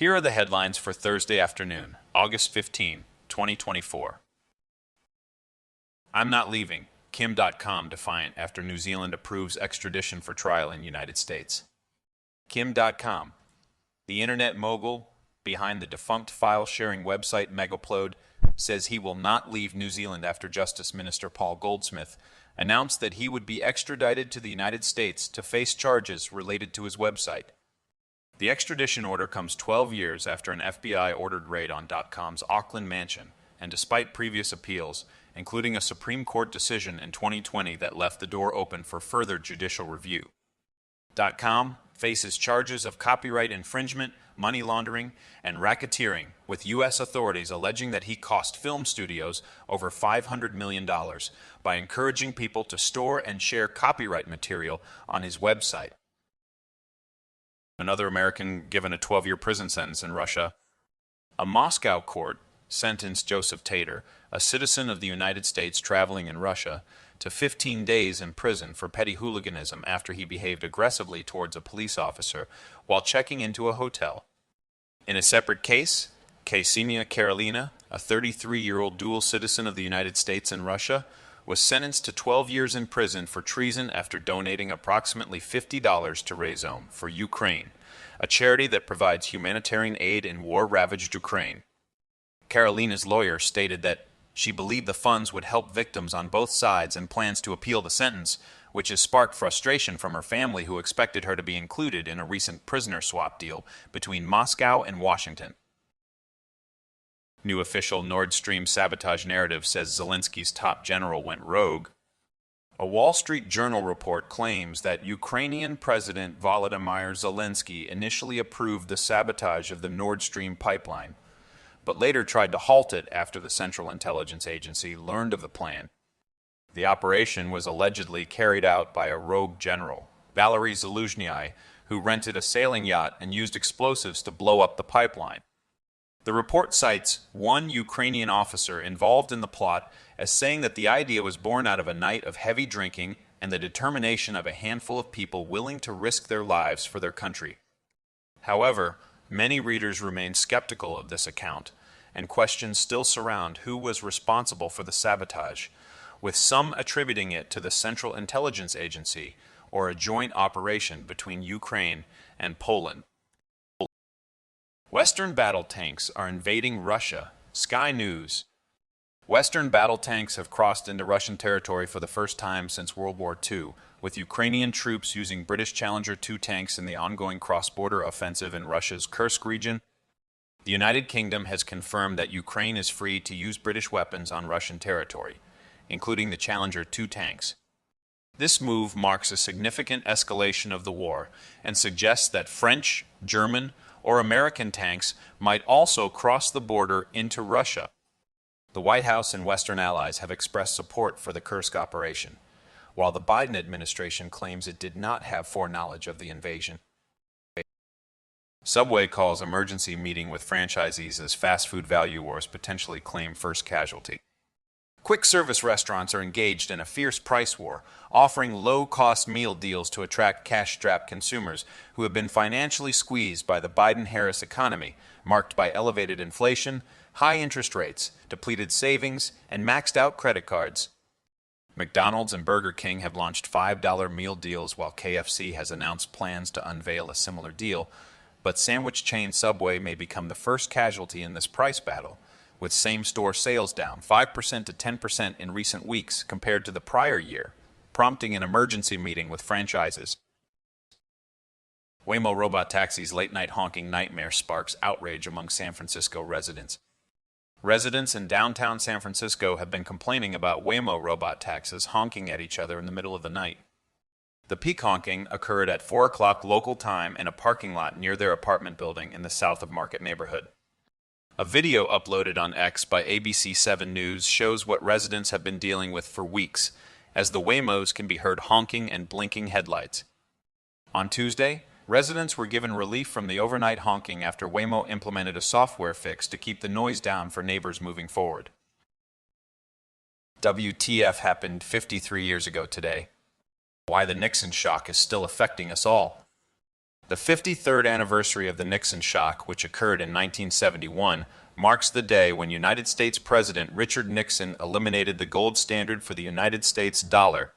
Here are the headlines for Thursday afternoon, August 15, 2024. I'm not leaving. Kim.com defiant after New Zealand approves extradition for trial in United States. Kim.com, the internet mogul behind the defunct file-sharing website Megaupload, says he will not leave New Zealand after Justice Minister Paul Goldsmith announced that he would be extradited to the United States to face charges related to his website. The extradition order comes 12 years after an FBI-ordered raid on Dotcom's Auckland mansion, and despite previous appeals, including a Supreme Court decision in 2020 that left the door open for further judicial review. Dotcom faces charges of copyright infringement, money laundering, and racketeering, with U.S. authorities alleging that he cost film studios over $500 million by encouraging people to store and share copyright material on his website. Another American given a 12-year prison sentence in Russia. A Moscow court sentenced Joseph Tater, a citizen of the United States traveling in Russia, to 15 days in prison for petty hooliganism after he behaved aggressively towards a police officer while checking into a hotel. In a separate case, Ksenia Karelina, a 33-year-old dual citizen of the United States and Russia, was sentenced to 12 years in prison for treason after donating approximately $50 to Razom for Ukraine, a charity that provides humanitarian aid in war-ravaged Ukraine. Karelina's lawyer stated that she believed the funds would help victims on both sides and plans to appeal the sentence, which has sparked frustration from her family who expected her to be included in a recent prisoner swap deal between Moscow and Washington. New official Nord Stream sabotage narrative says Zelensky's top general went rogue. A Wall Street Journal report claims that Ukrainian President Volodymyr Zelensky initially approved the sabotage of the Nord Stream pipeline, but later tried to halt it after the Central Intelligence Agency learned of the plan. The operation was allegedly carried out by a rogue general, Valery Zaluzhnyi, who rented a sailing yacht and used explosives to blow up the pipeline. The report cites one Ukrainian officer involved in the plot as saying that the idea was born out of a night of heavy drinking and the determination of a handful of people willing to risk their lives for their country. However, many readers remain skeptical of this account, and questions still surround who was responsible for the sabotage, with some attributing it to the Central Intelligence Agency or a joint operation between Ukraine and Poland. Western battle tanks are invading Russia. Sky News. Western battle tanks have crossed into Russian territory for the first time since World War II, with Ukrainian troops using British Challenger 2 tanks in the ongoing cross-border offensive in Russia's Kursk region. The United Kingdom has confirmed that Ukraine is free to use British weapons on Russian territory, including the Challenger 2 tanks. This move marks a significant escalation of the war and suggests that French, German, or American tanks might also cross the border into Russia. The White House and Western allies have expressed support for the Kursk operation, while the Biden administration claims it did not have foreknowledge of the invasion. Subway calls emergency meeting with franchisees as fast food value wars potentially claim first casualty. Quick service restaurants are engaged in a fierce price war, offering low-cost meal deals to attract cash-strapped consumers who have been financially squeezed by the Biden-Harris economy, marked by elevated inflation, high interest rates, depleted savings, and maxed-out credit cards. McDonald's and Burger King have launched $5 meal deals, while KFC has announced plans to unveil a similar deal, but sandwich chain Subway may become the first casualty in this price battle, with same-store sales down 5% to 10% in recent weeks compared to the prior year, prompting an emergency meeting with franchises. Waymo robot taxi's late-night honking nightmare sparks outrage among San Francisco residents. Residents in downtown San Francisco have been complaining about Waymo robot taxis honking at each other in the middle of the night. The peak honking occurred at 4 o'clock local time in a parking lot near their apartment building in the South of Market neighborhood. A video uploaded on X by ABC 7 News shows what residents have been dealing with for weeks, as the Waymos can be heard honking and blinking headlights. On Tuesday, residents were given relief from the overnight honking after Waymo implemented a software fix to keep the noise down for neighbors moving forward. WTF happened 53 years ago today. Why the Nixon shock is still affecting us all. The 53rd anniversary of the Nixon shock, which occurred in 1971, marks the day when United States President Richard Nixon eliminated the gold standard for the United States dollar.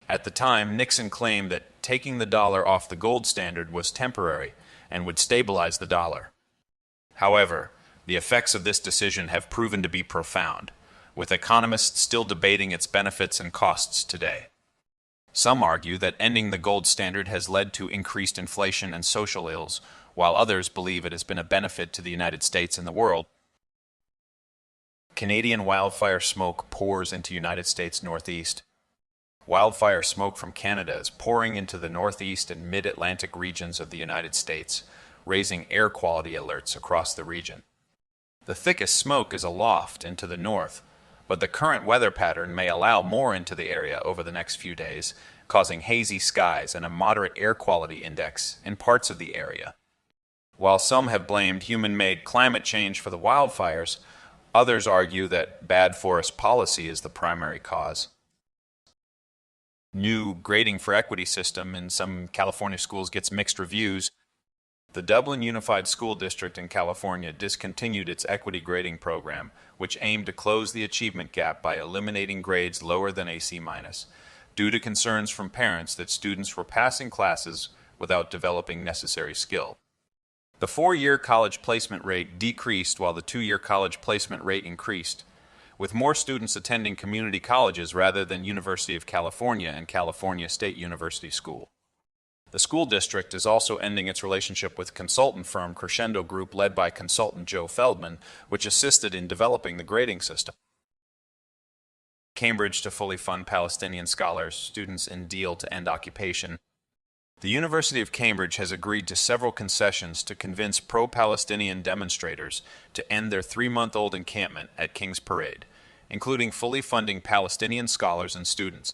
At the time, Nixon claimed that taking the dollar off the gold standard was temporary and would stabilize the dollar. However, the effects of this decision have proven to be profound, with economists still debating its benefits and costs today. Some argue that ending the gold standard has led to increased inflation and social ills, while others believe it has been a benefit to the United States and the world. Canadian wildfire smoke pours into United States Northeast. Wildfire smoke from Canada is pouring into the Northeast and Mid-Atlantic regions of the United States, raising air quality alerts across the region. The thickest smoke is aloft and to the north, but the current weather pattern may allow more into the area over the next few days, causing hazy skies and a moderate air quality index in parts of the area. While some have blamed human-made climate change for the wildfires, others argue that bad forest policy is the primary cause. New grading for equity system in some California schools gets mixed reviews. The Dublin Unified School District in California discontinued its equity grading program, which aimed to close the achievement gap by eliminating grades lower than a C-, due to concerns from parents that students were passing classes without developing necessary skill. The 4-year college placement rate decreased while the 2-year college placement rate increased, with more students attending community colleges rather than University of California and California State University School. The school district is also ending its relationship with consultant firm Crescendo Group led by consultant Joe Feldman, which assisted in developing the grading system. Cambridge to fully fund Palestinian scholars, students in deal to end occupation. The University of Cambridge has agreed to several concessions to convince pro-Palestinian demonstrators to end their 3-month-old encampment at King's Parade, including fully funding Palestinian scholars and students.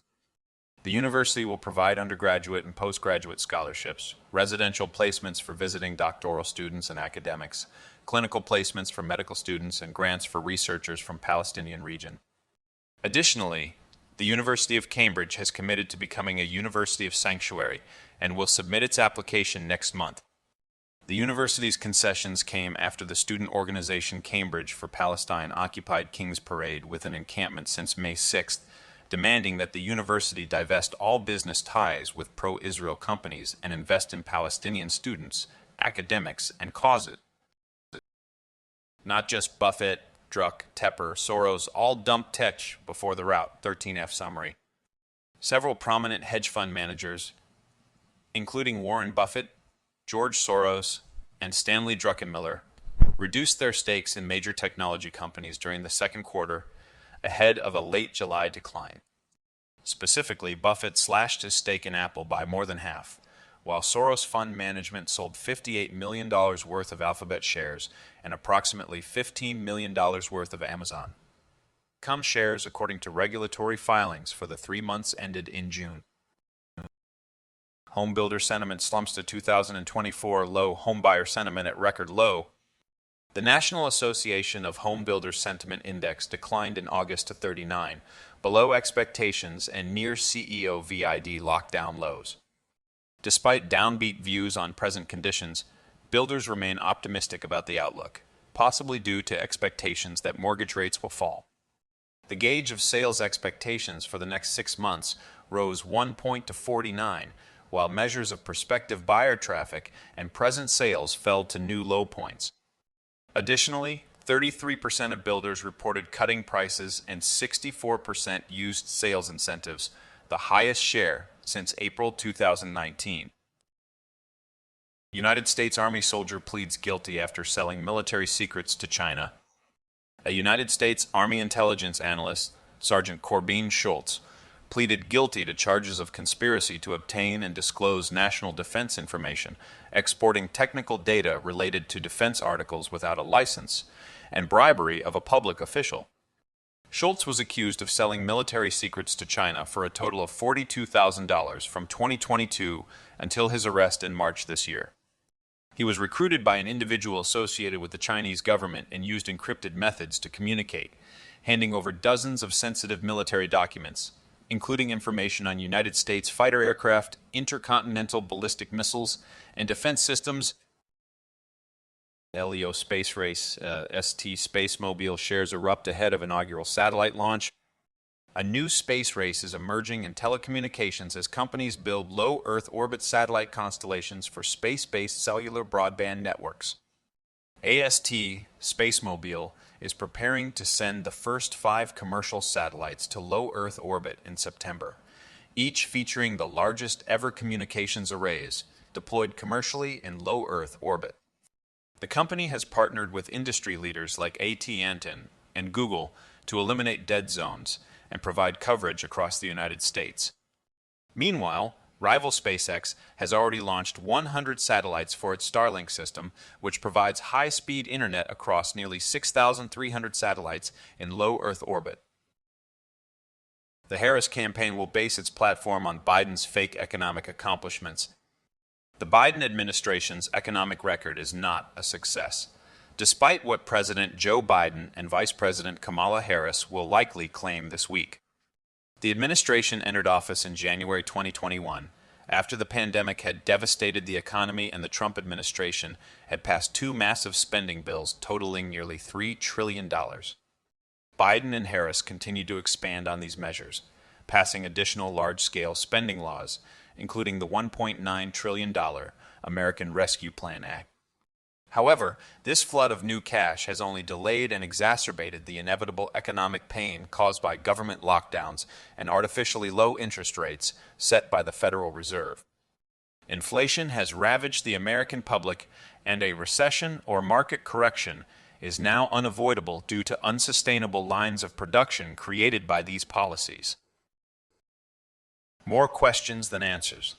The university will provide undergraduate and postgraduate scholarships, residential placements for visiting doctoral students and academics, clinical placements for medical students, and grants for researchers from Palestinian region. Additionally, the University of Cambridge has committed to becoming a University of Sanctuary and will submit its application next month. The university's concessions came after the student organization Cambridge for Palestine occupied King's Parade with an encampment since May 6th, demanding that the university divest all business ties with pro-Israel companies and invest in Palestinian students, academics, and causes. Not just Buffett, Druck, Tepper, Soros, all dumped tech before the rout. 13F summary. Several prominent hedge fund managers, including Warren Buffett, George Soros, and Stanley Druckenmiller, reduced their stakes in major technology companies during the second quarter ahead of a late July decline. Specifically, Buffett slashed his stake in Apple by more than half, while Soros Fund Management sold $58 million worth of Alphabet shares and approximately $15 million worth of Amazon. Dotcom shares according to regulatory filings for the 3 months ended in June. Homebuilder sentiment slumps to 2024 low, homebuyer sentiment at record low. The National Association of Home Builders Sentiment Index declined in August to 39, below expectations and near CEO VID lockdown lows. Despite downbeat views on present conditions, builders remain optimistic about the outlook, possibly due to expectations that mortgage rates will fall. The gauge of sales expectations for the next 6 months rose 1 point to 49, while measures of prospective buyer traffic and present sales fell to new low points. Additionally, 33% of builders reported cutting prices and 64% used sales incentives, the highest share since April 2019. United States Army soldier pleads guilty after selling military secrets to China. A United States Army intelligence analyst, Sergeant Corbin Schultz, pleaded guilty to charges of conspiracy to obtain and disclose national defense information, exporting technical data related to defense articles without a license, and bribery of a public official. Schultz was accused of selling military secrets to China for a total of $42,000 from 2022 until his arrest in March this year. He was recruited by an individual associated with the Chinese government and used encrypted methods to communicate, handing over dozens of sensitive military documents, including information on United States fighter aircraft, intercontinental ballistic missiles, and defense systems. LEO space race, ST SpaceMobile shares erupt ahead of inaugural satellite launch. A new space race is emerging in telecommunications as companies build low Earth orbit satellite constellations for space-based cellular broadband networks. AST SpaceMobile is preparing to send the first 5 commercial satellites to low Earth orbit in September, each featuring the largest ever communications arrays deployed commercially in low Earth orbit. The company has partnered with industry leaders like AT&T and Google to eliminate dead zones and provide coverage across the United States. Meanwhile, rival SpaceX has already launched 100 satellites for its Starlink system, which provides high-speed internet across nearly 6,300 satellites in low Earth orbit. The Harris campaign will base its platform on Biden's fake economic accomplishments. The Biden administration's economic record is not a success, despite what President Joe Biden and Vice President Kamala Harris will likely claim this week. The administration entered office in January 2021, after the pandemic had devastated the economy and the Trump administration had passed 2 massive spending bills totaling nearly $3 trillion. Biden and Harris continued to expand on these measures, passing additional large-scale spending laws, including the $1.9 trillion American Rescue Plan Act. However, this flood of new cash has only delayed and exacerbated the inevitable economic pain caused by government lockdowns and artificially low interest rates set by the Federal Reserve. Inflation has ravaged the American public, and a recession or market correction is now unavoidable due to unsustainable lines of production created by these policies. More questions than answers.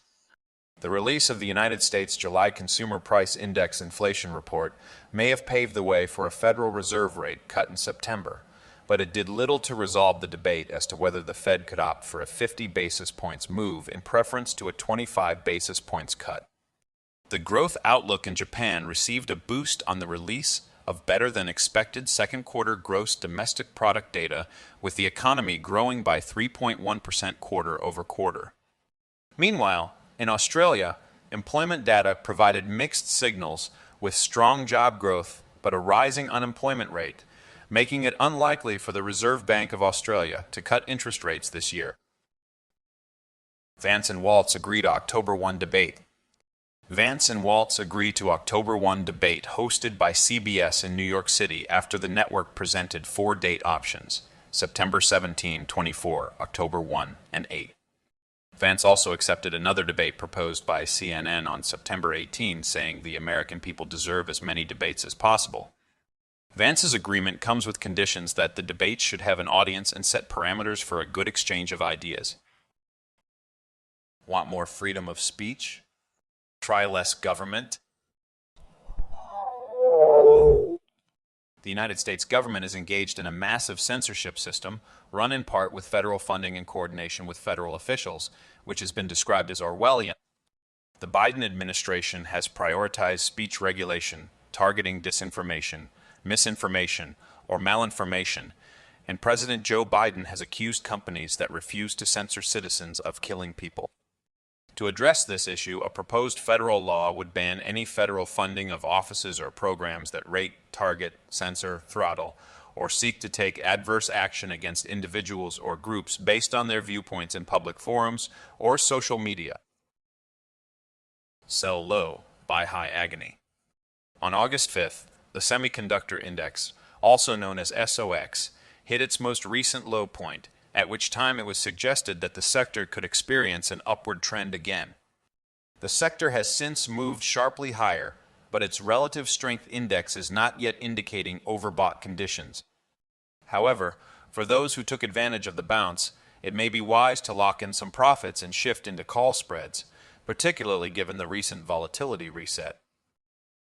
The release of the United States July Consumer Price Index inflation report may have paved the way for a Federal Reserve rate cut in September, but it did little to resolve the debate as to whether the Fed could opt for a 50 basis points move in preference to a 25 basis points cut. The growth outlook in Japan received a boost on the release of better-than-expected second-quarter gross domestic product data, with the economy growing by 3.1% quarter-over-quarter. Meanwhile, in Australia, employment data provided mixed signals with strong job growth but a rising unemployment rate, making it unlikely for the Reserve Bank of Australia to cut interest rates this year. Vance and Waltz agreed to October 1 debate. Vance and Waltz agree to October 1 debate hosted by CBS in New York City after the network presented 4 date options: September 17, 24, October 1, and 8. Vance also accepted another debate proposed by CNN on September 18, saying the American people deserve as many debates as possible. Vance's agreement comes with conditions that the debates should have an audience and set parameters for a good exchange of ideas. Want more freedom of speech? Try less government? The United States government is engaged in a massive censorship system, run in part with federal funding and coordination with federal officials, which has been described as Orwellian. The Biden administration has prioritized speech regulation, targeting disinformation, misinformation, or malinformation, and President Joe Biden has accused companies that refuse to censor citizens of killing people. To address this issue, a proposed federal law would ban any federal funding of offices or programs that rate, target, censor, throttle, or seek to take adverse action against individuals or groups based on their viewpoints in public forums or social media. Sell low, buy high agony. On August 5th, the Semiconductor Index, also known as SOX, hit its most recent low point, at which time it was suggested that the sector could experience an upward trend again. The sector has since moved sharply higher, but its relative strength index is not yet indicating overbought conditions. However, for those who took advantage of the bounce, it may be wise to lock in some profits and shift into call spreads, particularly given the recent volatility reset.